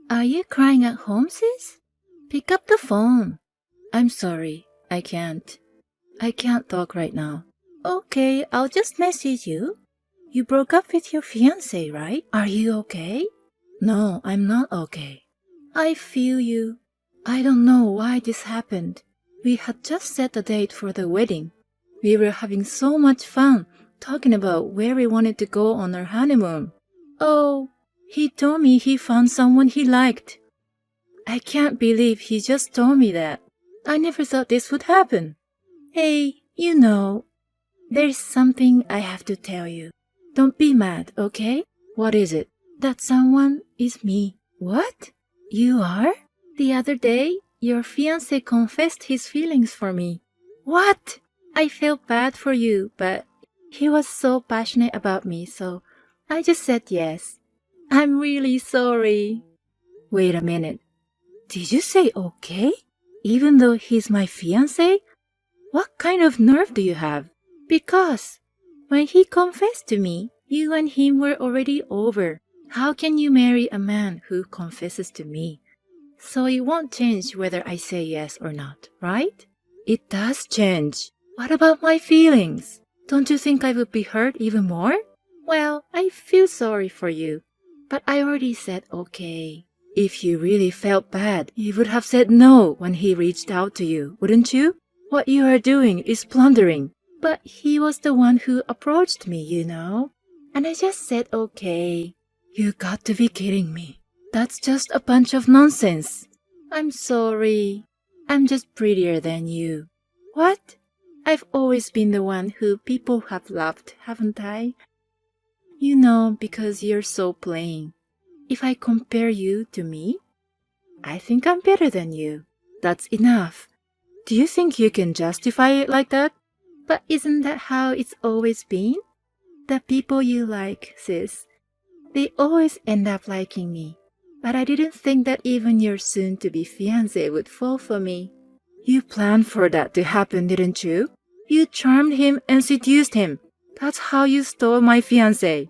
Are you crying at home, sis? Pick up the phone. I'm sorry, I can't. I can't talk right now. Okay, I'll just message you. You broke up with your fiancé, right? Are you okay? No, I'm not okay. I feel you. I don't know why this happened. We had just set a date for the wedding. We were having so much fun talking about where we wanted to go on our honeymoon. Oh, he told me he found someone he liked. I can't believe he just told me that. I never thought this would happen. Hey, there's something I have to tell you. Don't be mad, okay? What is it? That someone is me. What? You are? The other day, your fiancé confessed his feelings for me. What? I felt bad for you, but he was so passionate about me, so I just said yes. I'm really sorry. Wait a minute. Did you say okay? Even though he's my fiancé? What kind of nerve do you have? Because when he confessed to me, you and him were already over. How can you marry a man who confesses to me? So it won't change whether I say yes or not, right? It does change. What about my feelings? Don't you think I would be hurt even more? Well, I feel sorry for you, but I already said okay. If you really felt bad, you would have said no when he reached out to you, wouldn't you? What you are doing is plundering. But he was the one who approached me, And I just said okay. You got to be kidding me. That's just a bunch of nonsense. I'm sorry. I'm just prettier than you. What? I've always been the one who people have loved, haven't I? Because you're so plain. If I compare you to me, I think I'm better than you. That's enough. Do you think you can justify it like that? But isn't that how it's always been? The people you like, sis, they always end up liking me. But I didn't think that even your soon-to-be fiancé would fall for me. You planned for that to happen, didn't you? You charmed him and seduced him. That's how you stole my fiancé.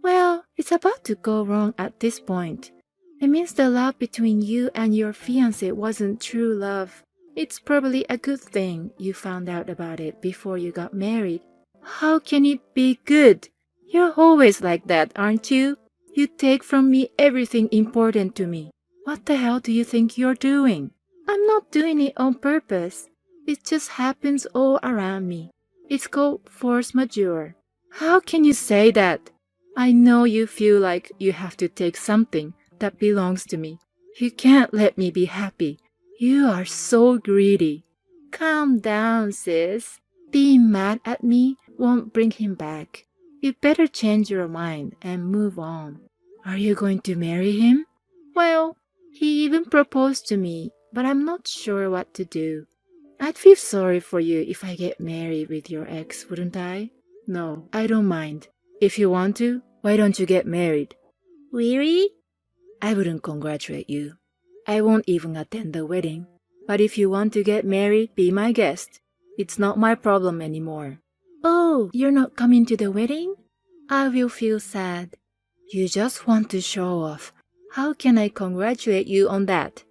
Well, it's about to go wrong at this point. It means the love between you and your fiancé wasn't true love. It's probably a good thing you found out about it before you got married. How can it be good? You're always like that, aren't you? You take from me everything important to me. What the hell do you think you're doing? I'm not doing it on purpose. It just happens all around me. It's called force majeure. How can you say that? I know you feel like you have to take something that belongs to me. You can't let me be happy. You are so greedy. Calm down, sis. Being mad at me won't bring him back. You better change your mind and move on. Are you going to marry him? Well, he even proposed to me, but I'm not sure what to do. I'd feel sorry for you if I get married with your ex, wouldn't I? No, I don't mind. If you want to, why don't you get married? Really? I wouldn't congratulate you. I won't even attend the wedding. But if you want to get married, be my guest. It's not my problem anymore. Oh, you're not coming to the wedding? I will feel sad. You just want to show off. How can I congratulate you on that?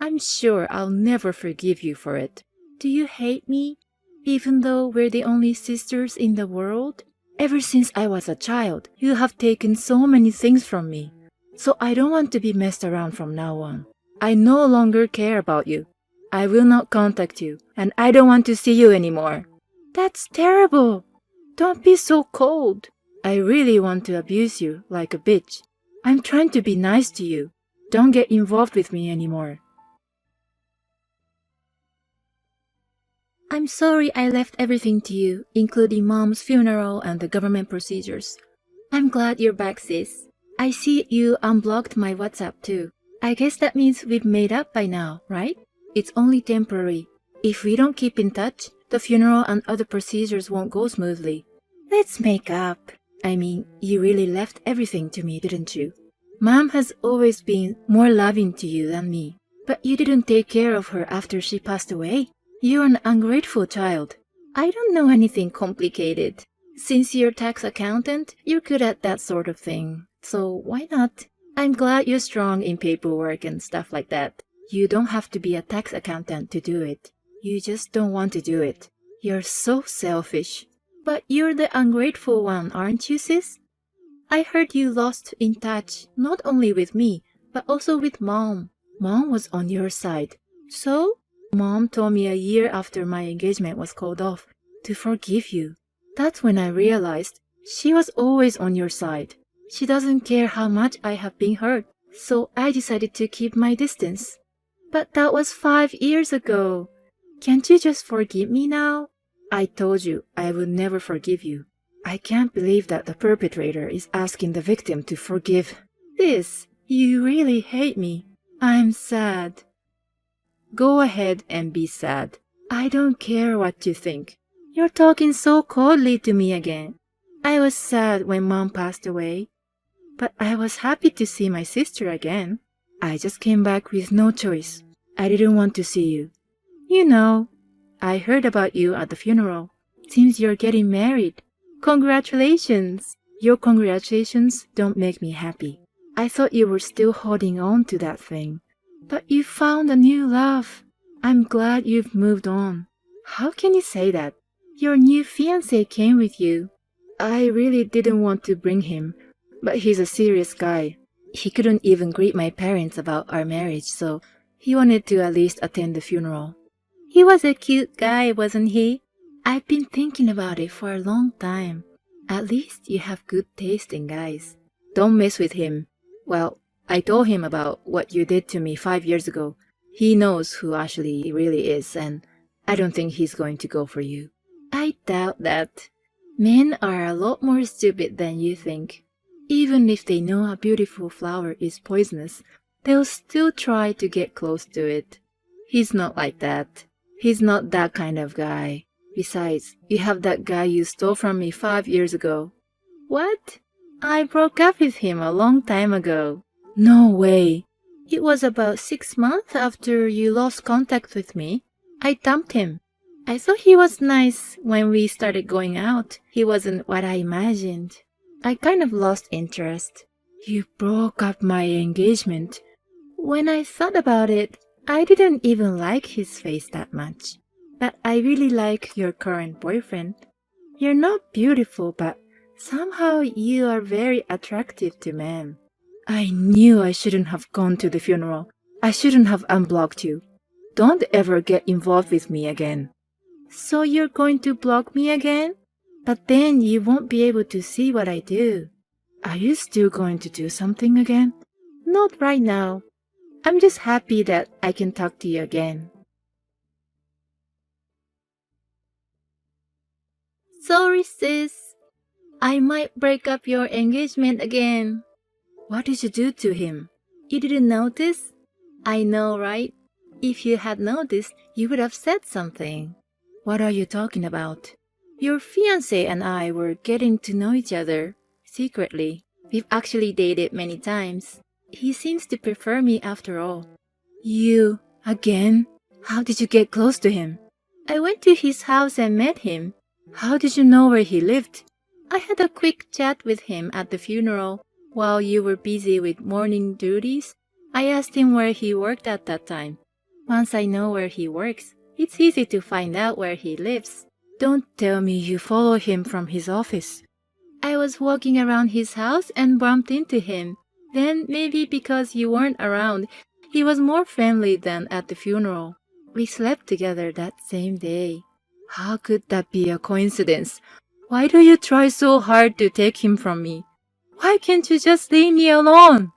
I'm sure I'll never forgive you for it. Do you hate me? Even though we're the only sisters in the world? Ever since I was a child, you have taken so many things from me. So I don't want to be messed around from now on. I no longer care about you. I will not contact you, and I don't want to see you anymore. That's terrible. Don't be so cold. I really want to abuse you like a bitch. I'm trying to be nice to you. Don't get involved with me anymore. I'm sorry I left everything to you, including Mom's funeral and the government procedures. I'm glad you're back, sis. I see you unblocked my WhatsApp too. I guess that means we've made up by now, right? It's only temporary. If we don't keep in touch, the funeral and other procedures won't go smoothly. Let's make up. I mean, you really left everything to me, didn't you? Mom has always been more loving to you than me, but you didn't take care of her after she passed away. You're an ungrateful child. I don't know anything complicated. Since you're a tax accountant, you're good at that sort of thing. So why not? I'm glad you're strong in paperwork and stuff like that. You don't have to be a tax accountant to do it. You just don't want to do it. You're so selfish. But you're the ungrateful one, aren't you, sis? I heard you lost in touch not only with me, but also with Mom. Mom was on your side. So, Mom told me a year after my engagement was called off to forgive you. That's when I realized she was always on your side. She doesn't care how much I have been hurt, so I decided to keep my distance. But that was 5 years ago. Can't you just forgive me now? I told you I would never forgive you. I can't believe that the perpetrator is asking the victim to forgive. This, you really hate me. I'm sad. Go ahead and be sad. I don't care what you think. You're talking so coldly to me again. I was sad when Mom passed away, but I was happy to see my sister again. I just came back with no choice. I didn't want to see you. You know, I heard about you at the funeral. Seems you're getting married. Congratulations! Your congratulations don't make me happy. I thought you were still holding on to that thing. But you found a new love. I'm glad you've moved on. How can you say that? Your new fiancé came with you. I really didn't want to bring him, but he's a serious guy. He couldn't even greet my parents about our marriage, so he wanted to at least attend the funeral. He was a cute guy, wasn't he? I've been thinking about it for a long time. At least you have good taste in guys. Don't mess with him. Well, I told him about what you did to me 5 years ago. He knows who Ashley really is, and I don't think he's going to go for you. I doubt that. Men are a lot more stupid than you think. Even if they know a beautiful flower is poisonous, they'll still try to get close to it. He's not like that. He's not that kind of guy. Besides, you have that guy you stole from me 5 years ago. What? I broke up with him a long time ago. No way. It was about 6 months after you lost contact with me. I dumped him. I thought he was nice when we started going out. He wasn't what I imagined. I kind of lost interest. You broke up my engagement. When I thought about it, I didn't even like his face that much. But I really like your current boyfriend. You're not beautiful, but somehow you are very attractive to men. I knew I shouldn't have gone to the funeral. I shouldn't have unblocked you. Don't ever get involved with me again. So you're going to block me again? But then you won't be able to see what I do. Are you still going to do something again? Not right now. I'm just happy that I can talk to you again. Sorry, sis. I might break up your engagement again. What did you do to him? You didn't notice? I know, right? If you had noticed, you would have said something. What are you talking about? Your fiancé and I were getting to know each other secretly. We've actually dated many times. He seems to prefer me after all. You, again? How did you get close to him? I went to his house and met him. How did you know where he lived? I had a quick chat with him at the funeral while you were busy with morning duties. I asked him where he worked at that time. Once I know where he works, it's easy to find out where he lives. Don't tell me you follow him from his office. I was walking around his house and bumped into him. Then, maybe because you weren't around, he was more friendly than at the funeral. We slept together that same day. How could that be a coincidence? Why do you try so hard to take him from me? Why can't you just leave me alone?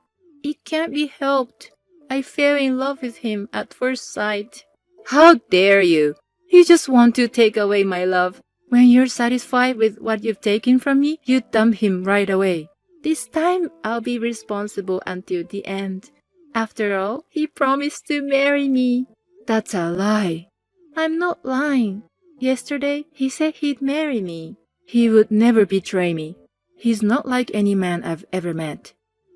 It can't be helped. I fell in love with him at first sight. How dare you? You just want to take away my love. When you're satisfied with what you've taken from me, you dump him right away. This time, I'll be responsible until the end. After all, he promised to marry me. That's a lie. I'm not lying. Yesterday, he said he'd marry me. He would never betray me. He's not like any man I've ever met.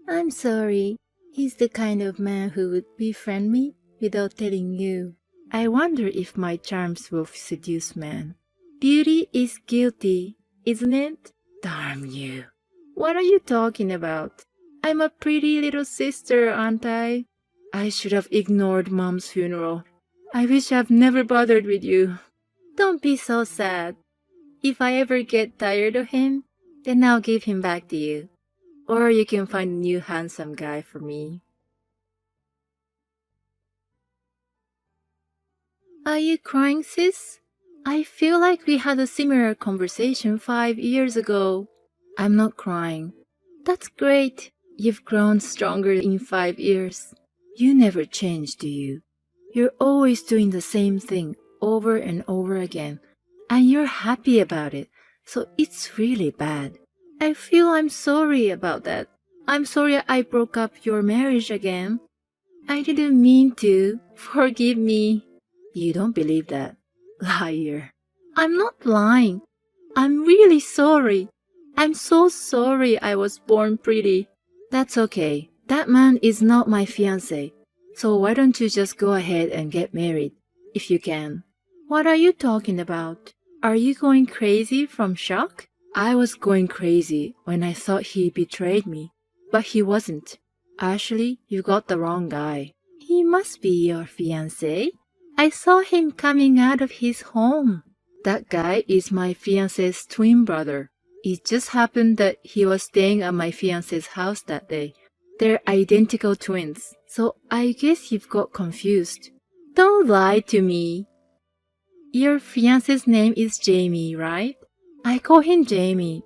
I'm sorry. He's the kind of man who would befriend me without telling you. I wonder if my charms will seduce men. Beauty is guilty, isn't it? Darn you. What are you talking about? I'm a pretty little sister, aren't I? I should have ignored Mom's funeral. I wish I've never bothered with you. Don't be so sad. If I ever get tired of him, then I'll give him back to you. Or you can find a new handsome guy for me. Are you crying, sis? I feel like we had a similar conversation 5 years ago. I'm not crying. That's great. You've grown stronger in 5 years. You never change, do you? You're always doing the same thing over and over again. And you're happy about it. So it's really bad. I feel I'm sorry about that. I'm sorry I broke up your marriage again. I didn't mean to. Forgive me. You don't believe that. Liar. I'm not lying. I'm really sorry. I'm so sorry I was born pretty. That's okay. That man is not my fiancé. So why don't you just go ahead and get married, if you can? What are you talking about? Are you going crazy from shock? I was going crazy when I thought he betrayed me, but he wasn't. Ashley, you got the wrong guy. He must be your fiancé. I saw him coming out of his home. That guy is my fiancé's twin brother. It just happened that he was staying at my fiancé's house that day. They're identical twins, so I guess you've got confused. Don't lie to me. Your fiancé's name is Jamie, right? I call him Jamie.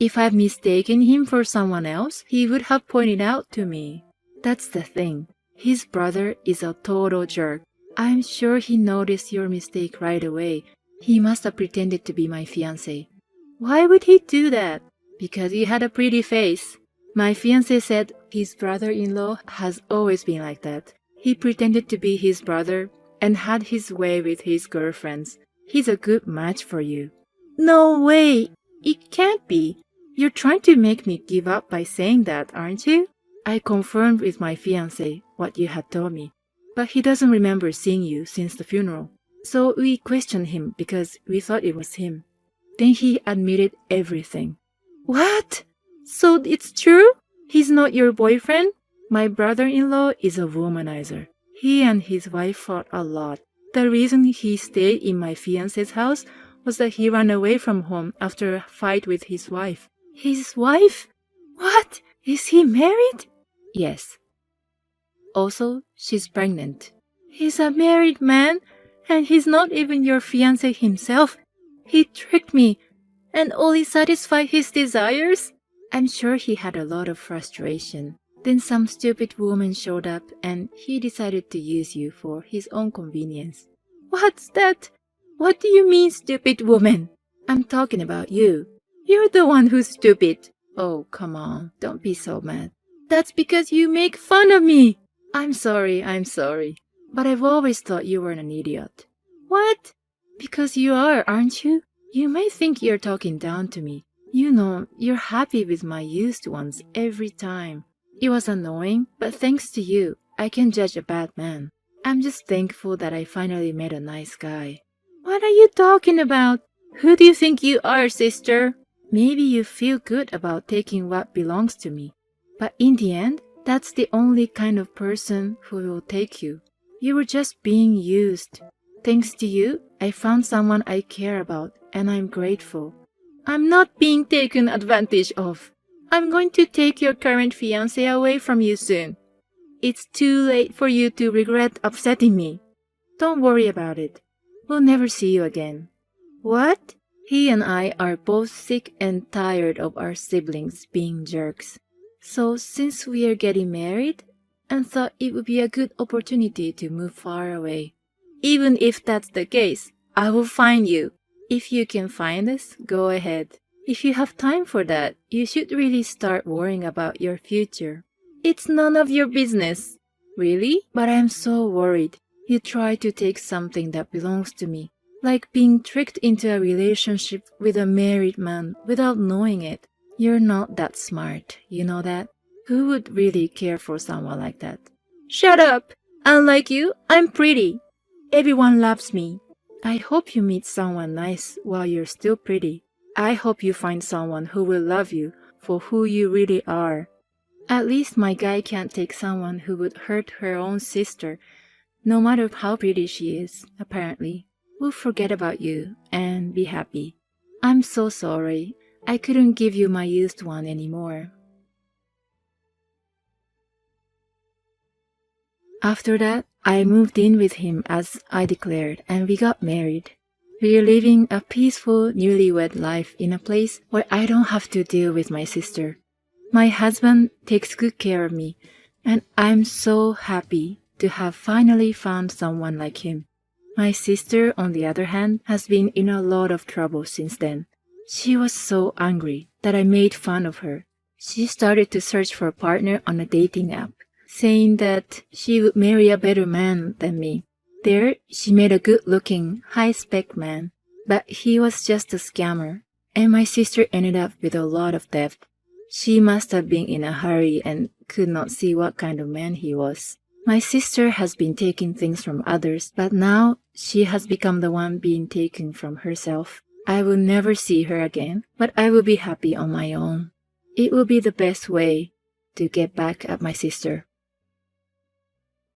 If I've mistaken him for someone else, he would have pointed out to me. That's the thing. His brother is a total jerk. I'm sure he noticed your mistake right away. He must have pretended to be my fiancé. Why would he do that? Because you had a pretty face. My fiancé said his brother-in-law has always been like that. He pretended to be his brother and had his way with his girlfriends. He's a good match for you. No way! It can't be. You're trying to make me give up by saying that, aren't you? I confirmed with my fiancé what you had told me, but he doesn't remember seeing you since the funeral. So we questioned him because we thought it was him. Then he admitted everything. What? So it's true? He's not your boyfriend? My brother-in-law is a womanizer. He and his wife fought a lot. The reason he stayed in my fiancé's house was that he ran away from home after a fight with his wife. His wife? What? Is he married? Yes. Also, she's pregnant. He's a married man, and he's not even your fiancé himself. He tricked me, and only satisfied his desires? I'm sure he had a lot of frustration. Then some stupid woman showed up, and he decided to use you for his own convenience. What's that? What do you mean, stupid woman? I'm talking about you. You're the one who's stupid. Oh, come on, don't be so mad. That's because you make fun of me. I'm sorry. But I've always thought you were an idiot. What? Because you are, aren't you? You might think you're talking down to me. You know, you're happy with my used ones every time. It was annoying, but thanks to you, I can judge a bad man. I'm just thankful that I finally met a nice guy. What are you talking about? Who do you think you are, sister? Maybe you feel good about taking what belongs to me. But in the end, that's the only kind of person who will take you. You were just being used. Thanks to you, I found someone I care about, and I'm grateful. I'm not being taken advantage of. I'm going to take your current fiancé away from you soon. It's too late for you to regret upsetting me. Don't worry about it. We'll never see you again. What? He and I are both sick and tired of our siblings being jerks. So since we are getting married, and thought it would be a good opportunity to move far away. Even if that's the case, I will find you. If you can find us, go ahead. If you have time for that, you should really start worrying about your future. It's none of your business. Really? But I'm so worried. You try to take something that belongs to me, like being tricked into a relationship with a married man without knowing it. You're not that smart, you know that? Who would really care for someone like that? Shut up! Unlike you, I'm pretty. Everyone loves me. I hope you meet someone nice while you're still pretty. I hope you find someone who will love you for who you really are. At least my guy can't take someone who would hurt her own sister, no matter how pretty she is, apparently. We'll forget about you and be happy. I'm so sorry. I couldn't give you my used one anymore. After that, I moved in with him as I declared, and we got married. We're living a peaceful, newlywed life in a place where I don't have to deal with my sister. My husband takes good care of me, and I'm so happy to have finally found someone like him. My sister, on the other hand, has been in a lot of trouble since then. She was so angry that I made fun of her. She started to search for a partner on a dating app, saying that she would marry a better man than me. There, she met a good-looking, high-spec man, but he was just a scammer, and my sister ended up with a lot of debt. She must have been in a hurry and could not see what kind of man he was. My sister has been taking things from others, but now she has become the one being taken from herself. I will never see her again, but I will be happy on my own. It will be the best way to get back at my sister.